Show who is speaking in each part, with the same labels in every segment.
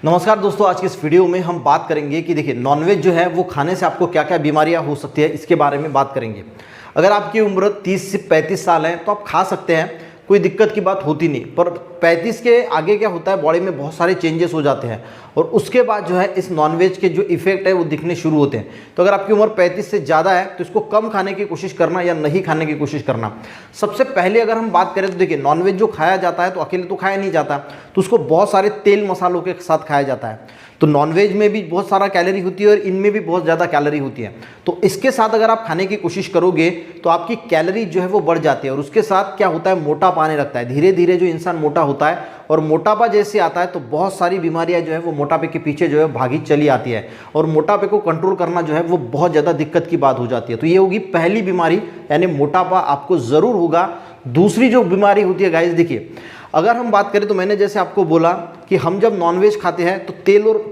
Speaker 1: नमस्कार दोस्तों, आज की इस वीडियो में हम बात करेंगे कि देखिए नॉनवेज जो है वो खाने से आपको क्या क्या बीमारियां हो सकती है, इसके बारे में बात करेंगे। अगर आपकी उम्र 30 से 35 साल है तो आप खा सकते हैं, कोई दिक्कत की बात होती नहीं। पर 35 के आगे क्या होता है, बॉडी में बहुत सारे चेंजेस हो जाते हैं और उसके बाद जो है इस नॉनवेज के जो इफेक्ट है वो दिखने शुरू होते हैं। तो अगर आपकी उम्र 35 से ज़्यादा है तो इसको कम खाने की कोशिश करना या नहीं खाने की कोशिश करना। सबसे पहले अगर हम बात करें तो देखिए नॉनवेज जो खाया जाता है तो अकेले तो खाया नहीं जाता, तो उसको बहुत सारे तेल मसालों के साथ खाया जाता है। तो नॉनवेज में भी बहुत सारा कैलोरी होती है और इनमें भी बहुत ज़्यादा कैलोरी होती है। तो इसके साथ अगर आप खाने की कोशिश करोगे तो आपकी कैलोरी जो है वो बढ़ जाती है और उसके साथ क्या होता है, मोटापा आने लगता है। धीरे धीरे जो इंसान मोटा होता है और मोटापा जैसे आता है तो बहुत सारी बीमारियां जो है वो मोटापे के पीछे जो है भागी चली आती है और मोटापे को कंट्रोल करना जो है वो बहुत ज़्यादा दिक्कत की बात हो जाती है। तो ये होगी पहली बीमारी, यानी मोटापा आपको ज़रूर होगा। दूसरी जो बीमारी होती है गाइस, देखिए अगर हम बात करें तो मैंने जैसे आपको बोला कि हम जब नॉनवेज खाते हैं तो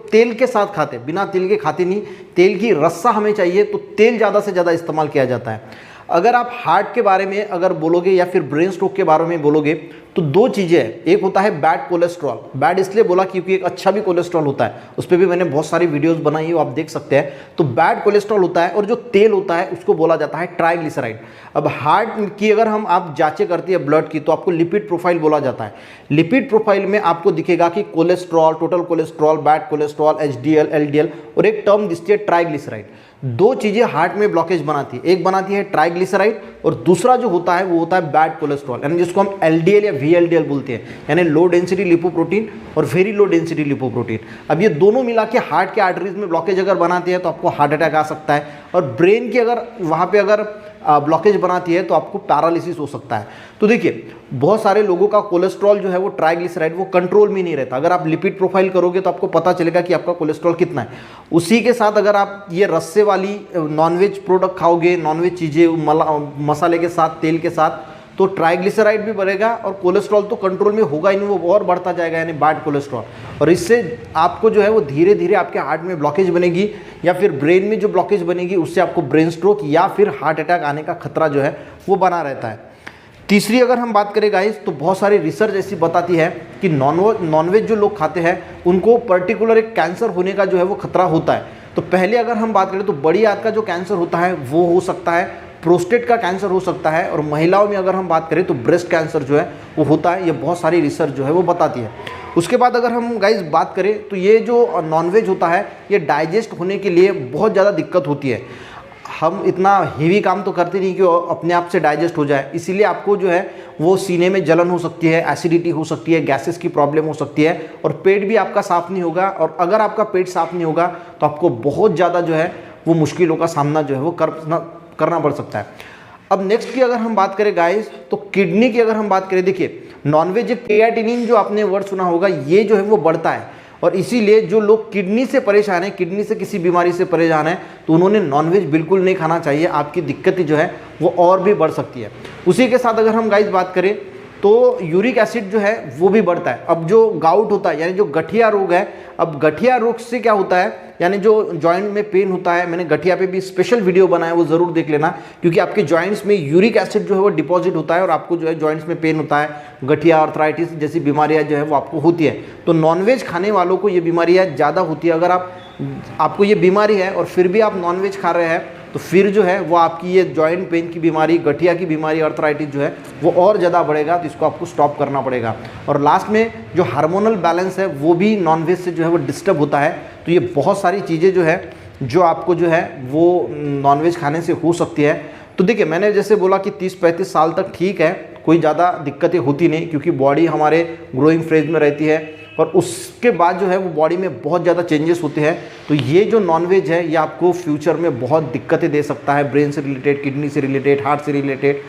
Speaker 1: तेल के साथ खाते हैं, बिना तेल के खाते नहीं। तेल की रस्सा हमें चाहिए तो तेल ज़्यादा से ज़्यादा इस्तेमाल किया जाता है। अगर आप हार्ट के बारे में अगर बोलोगे या फिर ब्रेन स्ट्रोक के बारे में बोलोगे तो दो चीज़ें हैं। एक होता है बैड कोलेस्ट्रॉल। बैड इसलिए बोला क्योंकि एक अच्छा भी कोलेस्ट्रॉल होता है, उस पर भी मैंने बहुत सारी वीडियोस बनाई है, वो आप देख सकते हैं। तो बैड कोलेस्ट्रॉल होता है और जो तेल होता है उसको बोला जाता है ट्राइग्लिसराइड। अब हार्ट की अगर हम आप जांचें करती है ब्लड की तो आपको लिपिड प्रोफाइल बोला जाता है। लिपिड प्रोफाइल में आपको दिखेगा कि cholesterol, total cholesterol, bad cholesterol, HDL, LDL और एक टर्म दिखती है ट्राइग्लिसराइड। दो चीजें हार्ट में ब्लॉकेज बनाती है, एक बनाती है ट्राइग्लिसराइड और दूसरा जो होता है वो होता है बैड कोलेस्ट्रॉल, यानी जिसको हम एलडीएल या वीएलडीएल बोलते हैं, यानी लो डेंसिटी लिपोप्रोटीन और वेरी लो डेंसिटी लिपोप्रोटीन। अब ये दोनों मिला के हार्ट के आर्टरीज में ब्लॉकेज अगर बनाती है तो आपको हार्ट अटैक आ सकता है और ब्रेन की अगर वहाँ पे अगर ब्लॉकेज बनाती है तो आपको पैरालिसिस हो सकता है। तो देखिए बहुत सारे लोगों का कोलेस्ट्रॉल जो है वो ट्राइग्लिसराइड वो कंट्रोल में नहीं रहता। अगर आप लिपिड प्रोफाइल करोगे तो आपको पता चलेगा कि आपका कोलेस्ट्रॉल कितना है। उसी के साथ अगर आप ये रस्से वाली नॉनवेज प्रोडक्ट खाओगे, नॉनवेज चीज़ें मसाले के साथ, तेल के साथ, तो ट्राइग्लिसराइड भी बढ़ेगा और कोलेस्ट्रॉल तो कंट्रोल में होगा ही नहीं, वो और बढ़ता जाएगा, यानी बैड कोलेस्ट्रॉल। और इससे आपको जो है वो धीरे धीरे आपके हार्ट में ब्लॉकेज बनेगी या फिर ब्रेन में जो ब्लॉकेज बनेगी उससे आपको ब्रेन स्ट्रोक या फिर हार्ट अटैक आने का खतरा जो है वो बना रहता है। तीसरी अगर हम बात करें गाइस तो बहुत सारी रिसर्च ऐसी बताती है कि नॉनवेज जो लोग खाते हैं उनको पर्टिकुलर एक कैंसर होने का जो है वो खतरा होता है। तो पहले अगर हम बात करें तो बड़ी आंत का जो कैंसर होता है वो हो सकता है, प्रोस्टेट का कैंसर हो सकता है और महिलाओं में अगर हम बात करें तो ब्रेस्ट कैंसर जो है वो होता है। ये बहुत सारी रिसर्च जो है वो बताती है। उसके बाद अगर हम गाइस बात करें तो ये जो नॉनवेज होता है ये डाइजेस्ट होने के लिए बहुत ज़्यादा दिक्कत होती है। हम इतना हेवी काम तो करते नहीं कि अपने आप से डाइजेस्ट हो जाए, इसीलिए आपको जो है वो सीने में जलन हो सकती है, एसिडिटी हो सकती है, गैसेस की प्रॉब्लम हो सकती है और पेट भी आपका साफ़ नहीं होगा। और अगर आपका पेट साफ़ नहीं होगा तो आपको बहुत ज़्यादा जो है वो मुश्किलों का सामना जो है वो करना पड़ सकता है। अब नेक्स्ट की अगर हम बात करें गाइस तो किडनी की अगर हम बात करें, देखिए नॉनवेज क्रिएटिनिन जो आपने वर्ड सुना होगा ये जो है वो बढ़ता है और इसीलिए जो लोग किडनी से परेशान है, किडनी से किसी बीमारी से परेशान है, तो उन्होंने नॉनवेज बिल्कुल नहीं खाना चाहिए। आपकी दिक्कतें जो है वो और भी बढ़ सकती है। उसी के साथ अगर हम गाइस बात करें तो यूरिक एसिड जो है वो भी बढ़ता है। अब जो गाउट होता है यानी जो गठिया रोग है, अब गठिया रोग से क्या होता है, यानी जो जॉइंट में पेन होता है, मैंने गठिया पे भी स्पेशल वीडियो बनाया, वो ज़रूर देख लेना, क्योंकि आपके जॉइंट्स में यूरिक एसिड जो है वो डिपॉजिट होता है और आपको जो है जॉइंट्स में पेन होता है, गठिया, आर्थराइटिस जैसी बीमारियाँ जो है वो आपको होती है। तो नॉनवेज खाने वालों को ये बीमारियाँ ज़्यादा होती है। अगर आपको ये बीमारी है और फिर भी आप नॉनवेज खा रहे हैं तो फिर जो है वो आपकी ये जॉइंट पेन की बीमारी, गठिया की बीमारी, आर्थराइटिस जो है वो और ज़्यादा बढ़ेगा। तो इसको आपको स्टॉप करना पड़ेगा। और लास्ट में जो हार्मोनल बैलेंस है वो भी नॉनवेज से जो है वो डिस्टर्ब होता है। तो ये बहुत सारी चीज़ें जो है जो आपको जो है वो नॉनवेज खाने से हो सकती है। तो देखिए मैंने जैसे बोला कि 30-35 साल तक ठीक है, कोई ज़्यादा दिक्कतें होती नहीं, क्योंकि बॉडी हमारे ग्रोइंग फेज में रहती है और उसके बाद जो है वो बॉडी में बहुत ज़्यादा चेंजेस होते हैं। तो ये जो नॉनवेज है ये आपको फ्यूचर में बहुत दिक्कतें दे सकता है, ब्रेन से रिलेटेड, किडनी से रिलेटेड, हार्ट से रिलेटेड।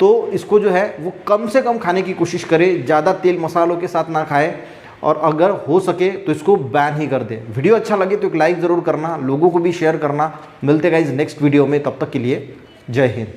Speaker 1: तो इसको जो है वो कम से कम खाने की कोशिश करें, ज़्यादा तेल मसालों के साथ ना खाएं और अगर हो सके तो इसको बैन ही कर दें। वीडियो अच्छा लगे तो एक लाइक ज़रूर करना, लोगों को भी शेयर करना। मिलते गाइस नेक्स्ट वीडियो में, तब तक के लिए जय हिंद।